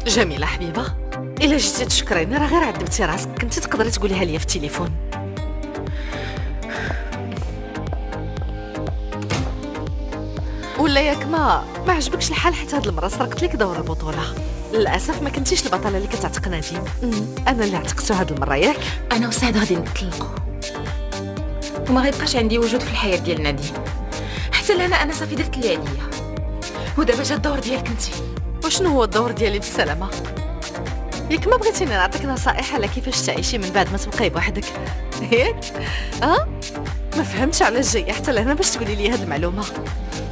جميلة حبيبة، إلا جيتي تشكريني راه غير عذبتي راسك، كنتي تقدري تقوليها ليا في التليفون. ولا ياك ما عجبكش الحال حيت هاد المرة سرقت لك دور البطولة. للأسف ما كنتيش البطلة اللي كتعتق نديم، أنا اللي عتقتو هاد المرة ياك. انا وسعد غادي نتطلقوا وما غيبقاش عندي وجود في الحياه ديال نادين، حتى انا صافي درت اللي عليا، ودابا جا الدور ديالك انت. وشنو هو الدور ديالي بالسلامة؟ ياك ما بغيتيني نعطيك نصائح على كيفاش تعيشي من بعد ما تبقاي بوحدك ياك؟ ما فهمتش علاش جايه حتى لهنا باش تقولي لي هاد المعلومة.